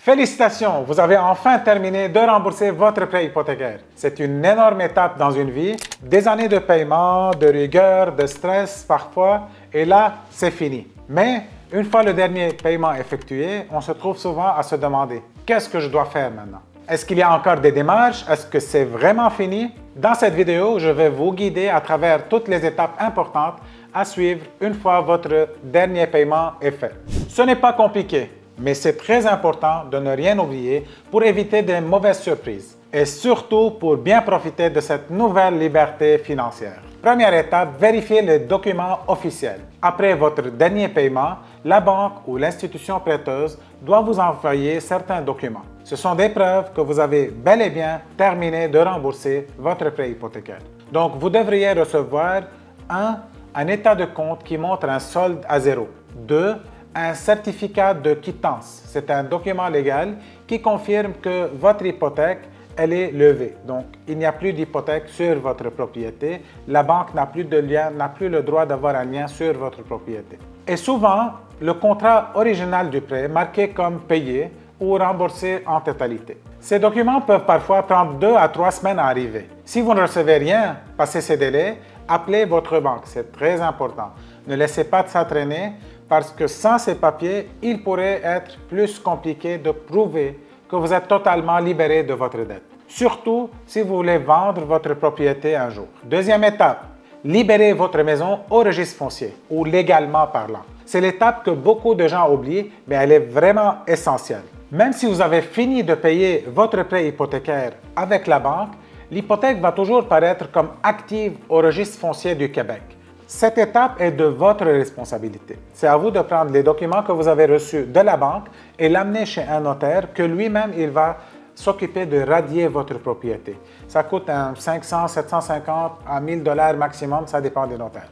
Félicitations, vous avez enfin terminé de rembourser votre prêt hypothécaire. C'est une énorme étape dans une vie, des années de paiement, de rigueur, de stress parfois, et là, c'est fini. Mais une fois le dernier paiement effectué, on se trouve souvent à se demander « Qu'est-ce que je dois faire maintenant ?» Est-ce qu'il y a encore des démarches? Est-ce que c'est vraiment fini? Dans cette vidéo, je vais vous guider à travers toutes les étapes importantes à suivre une fois votre dernier paiement est fait. Ce n'est pas compliqué, mais c'est très important de ne rien oublier pour éviter de mauvaises surprises et surtout pour bien profiter de cette nouvelle liberté financière. Première étape, vérifiez les documents officiels. Après votre dernier paiement, la banque ou l'institution prêteuse doit vous envoyer certains documents. Ce sont des preuves que vous avez bel et bien terminé de rembourser votre prêt hypothécaire. Donc, vous devriez recevoir un état de compte qui montre un solde à zéro. 2. Un certificat de quittance. C'est un document légal qui confirme que votre hypothèque elle est levée. Donc, il n'y a plus d'hypothèque sur votre propriété. La banque n'a plus de lien, n'a plus le droit d'avoir un lien sur votre propriété. Et souvent, le contrat original du prêt marqué comme payé ou remboursé en totalité. Ces documents peuvent parfois prendre 2 à 3 semaines à arriver. Si vous ne recevez rien passé ces délais, appelez votre banque. C'est très important. Ne laissez pas ça traîner parce que sans ces papiers, il pourrait être plus compliqué de prouver que vous êtes totalement libéré de votre dette. Surtout si vous voulez vendre votre propriété un jour. Deuxième étape, libérez votre maison au registre foncier ou légalement parlant. C'est l'étape que beaucoup de gens oublient, mais elle est vraiment essentielle. Même si vous avez fini de payer votre prêt hypothécaire avec la banque, l'hypothèque va toujours paraître comme active au registre foncier du Québec. Cette étape est de votre responsabilité. C'est à vous de prendre les documents que vous avez reçus de la banque et l'amener chez un notaire que lui-même, il va s'occuper de radier votre propriété. Ça coûte 500, 750 à 1000 $ maximum, ça dépend des notaires.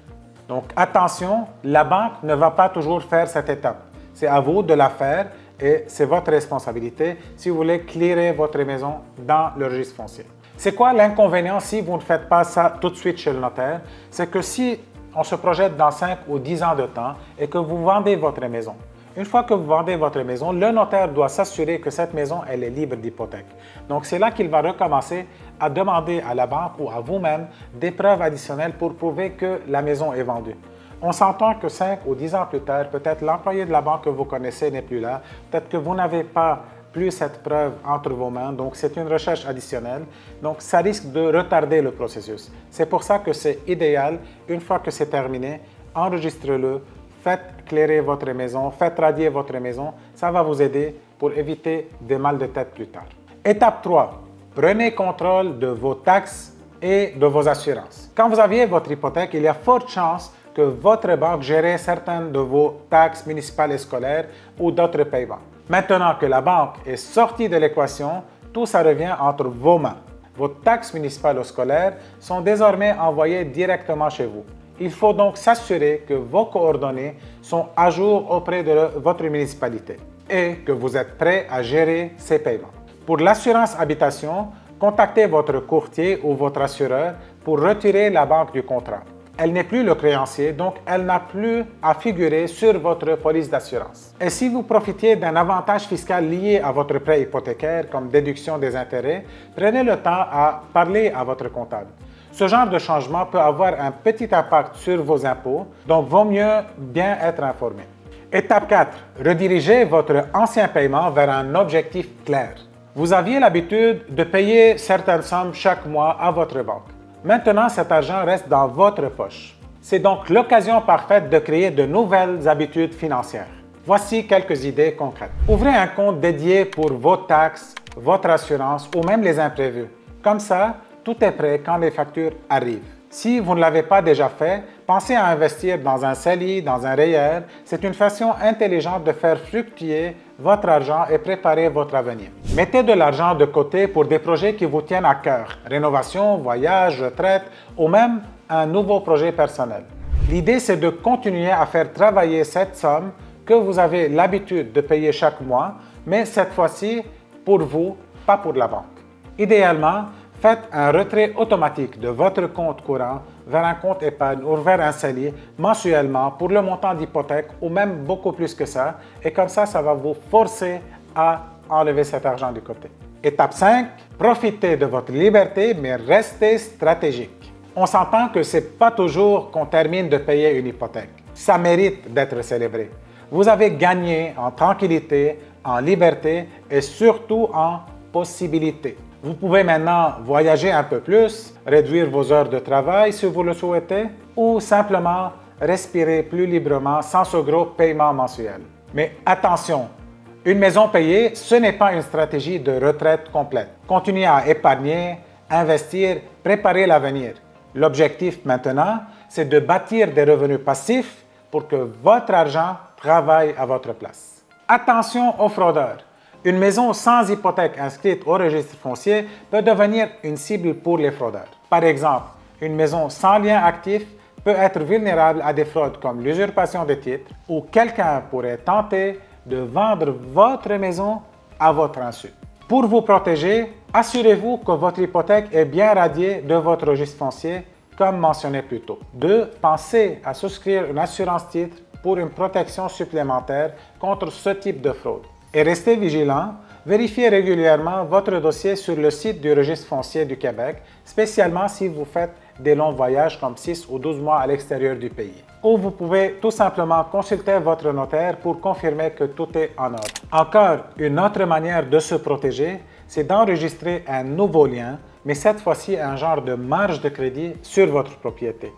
Donc attention, la banque ne va pas toujours faire cette étape. C'est à vous de la faire et c'est votre responsabilité si vous voulez clearer votre maison dans le registre foncier. C'est quoi l'inconvénient si vous ne faites pas ça tout de suite chez le notaire? C'est que si on se projette dans 5 ou 10 ans de temps et que vous vendez votre maison. Une fois que vous vendez votre maison, le notaire doit s'assurer que cette maison elle est libre d'hypothèque. Donc c'est là qu'il va recommencer à demander à la banque ou à vous-même des preuves additionnelles pour prouver que la maison est vendue. On s'entend que 5 ou 10 ans plus tard, peut-être l'employé de la banque que vous connaissez n'est plus là, peut-être que vous n'avez pas plus cette preuve entre vos mains, donc c'est une recherche additionnelle, donc ça risque de retarder le processus. C'est pour ça que c'est idéal, une fois que c'est terminé, enregistrez-le, faites clairer votre maison, faites radier votre maison, ça va vous aider pour éviter des mal de tête plus tard. Étape 3, prenez contrôle de vos taxes et de vos assurances. Quand vous aviez votre hypothèque, il y a forte chance que votre banque gérait certaines de vos taxes municipales et scolaires ou d'autres paiements. Maintenant que la banque est sortie de l'équation, tout ça revient entre vos mains. Vos taxes municipales ou scolaires sont désormais envoyées directement chez vous. Il faut donc s'assurer que vos coordonnées sont à jour auprès de votre municipalité et que vous êtes prêt à gérer ces paiements. Pour l'assurance habitation, contactez votre courtier ou votre assureur pour retirer la banque du contrat. Elle n'est plus le créancier, donc elle n'a plus à figurer sur votre police d'assurance. Et si vous profitiez d'un avantage fiscal lié à votre prêt hypothécaire, comme déduction des intérêts, prenez le temps à parler à votre comptable. Ce genre de changement peut avoir un petit impact sur vos impôts, donc vaut mieux bien être informé. Étape 4. Redirigez votre ancien paiement vers un objectif clair. Vous aviez l'habitude de payer certaines sommes chaque mois à votre banque. Maintenant, cet argent reste dans votre poche. C'est donc l'occasion parfaite de créer de nouvelles habitudes financières. Voici quelques idées concrètes. Ouvrez un compte dédié pour vos taxes, votre assurance ou même les imprévus. Comme ça, tout est prêt quand les factures arrivent. Si vous ne l'avez pas déjà fait, pensez à investir dans un CELI, dans un REER. C'est une façon intelligente de faire fructifier votre argent et préparer votre avenir. Mettez de l'argent de côté pour des projets qui vous tiennent à cœur. Rénovation, voyage, retraite ou même un nouveau projet personnel. L'idée, c'est de continuer à faire travailler cette somme que vous avez l'habitude de payer chaque mois, mais cette fois-ci pour vous, pas pour la banque. Idéalement, faites un retrait automatique de votre compte courant vers un compte épargne ou vers un CELI mensuellement pour le montant d'hypothèque ou même beaucoup plus que ça. Et comme ça va vous forcer à enlever cet argent de côté. Étape 5, profitez de votre liberté, mais restez stratégique. On s'entend que ce n'est pas toujours qu'on termine de payer une hypothèque. Ça mérite d'être célébré. Vous avez gagné en tranquillité, en liberté et surtout en possibilité. Vous pouvez maintenant voyager un peu plus, réduire vos heures de travail si vous le souhaitez, ou simplement respirer plus librement sans ce gros paiement mensuel. Mais attention, une maison payée, ce n'est pas une stratégie de retraite complète. Continuez à épargner, investir, préparer l'avenir. L'objectif maintenant, c'est de bâtir des revenus passifs pour que votre argent travaille à votre place. Attention aux fraudeurs. Une maison sans hypothèque inscrite au registre foncier peut devenir une cible pour les fraudeurs. Par exemple, une maison sans lien actif peut être vulnérable à des fraudes comme l'usurpation de titres ou quelqu'un pourrait tenter de vendre votre maison à votre insu. Pour vous protéger, assurez-vous que votre hypothèque est bien radiée de votre registre foncier comme mentionné plus tôt. 2. Pensez à souscrire une assurance titre pour une protection supplémentaire contre ce type de fraude. Et restez vigilant, vérifiez régulièrement votre dossier sur le site du Registre foncier du Québec, spécialement si vous faites des longs voyages comme 6 ou 12 mois à l'extérieur du pays. Ou vous pouvez tout simplement consulter votre notaire pour confirmer que tout est en ordre. Encore une autre manière de se protéger, c'est d'enregistrer un nouveau lien, mais cette fois-ci un genre de marge de crédit sur votre propriété.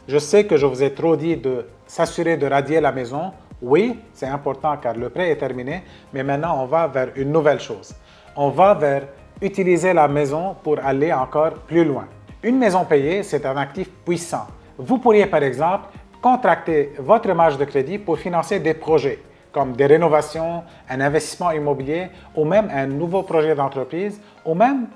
Je sais que je vous ai trop dit de s'assurer de radier la maison. Oui, c'est important car le prêt est terminé, mais maintenant on va vers une nouvelle chose. On va vers utiliser la maison pour aller encore plus loin. Une maison payée, c'est un actif puissant. Vous pourriez par exemple contracter votre marge de crédit pour financer des projets comme des rénovations, un investissement immobilier ou même un nouveau projet d'entreprise ou même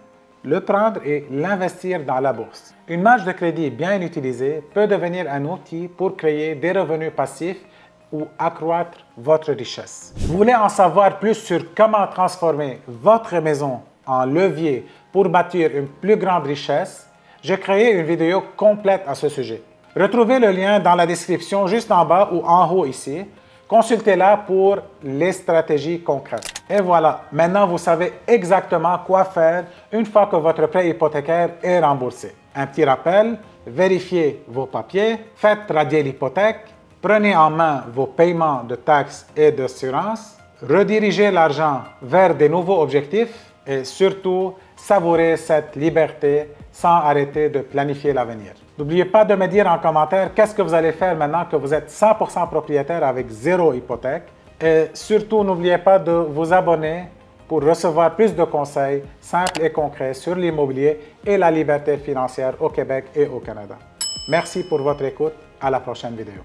le prendre et l'investir dans la bourse. Une marge de crédit bien utilisée peut devenir un outil pour créer des revenus passifs ou accroître votre richesse. Vous voulez en savoir plus sur comment transformer votre maison en levier pour bâtir une plus grande richesse? J'ai créé une vidéo complète à ce sujet. Retrouvez le lien dans la description juste en bas ou en haut ici. Consultez-la pour les stratégies concrètes. Et voilà, maintenant vous savez exactement quoi faire une fois que votre prêt hypothécaire est remboursé. Un petit rappel, vérifiez vos papiers, faites radier l'hypothèque, prenez en main vos paiements de taxes et d'assurance, redirigez l'argent vers des nouveaux objectifs et surtout, savourez cette liberté sans arrêter de planifier l'avenir. N'oubliez pas de me dire en commentaire qu'est-ce que vous allez faire maintenant que vous êtes 100% propriétaire avec zéro hypothèque. Et surtout, n'oubliez pas de vous abonner pour recevoir plus de conseils simples et concrets sur l'immobilier et la liberté financière au Québec et au Canada. Merci pour votre écoute. À la prochaine vidéo.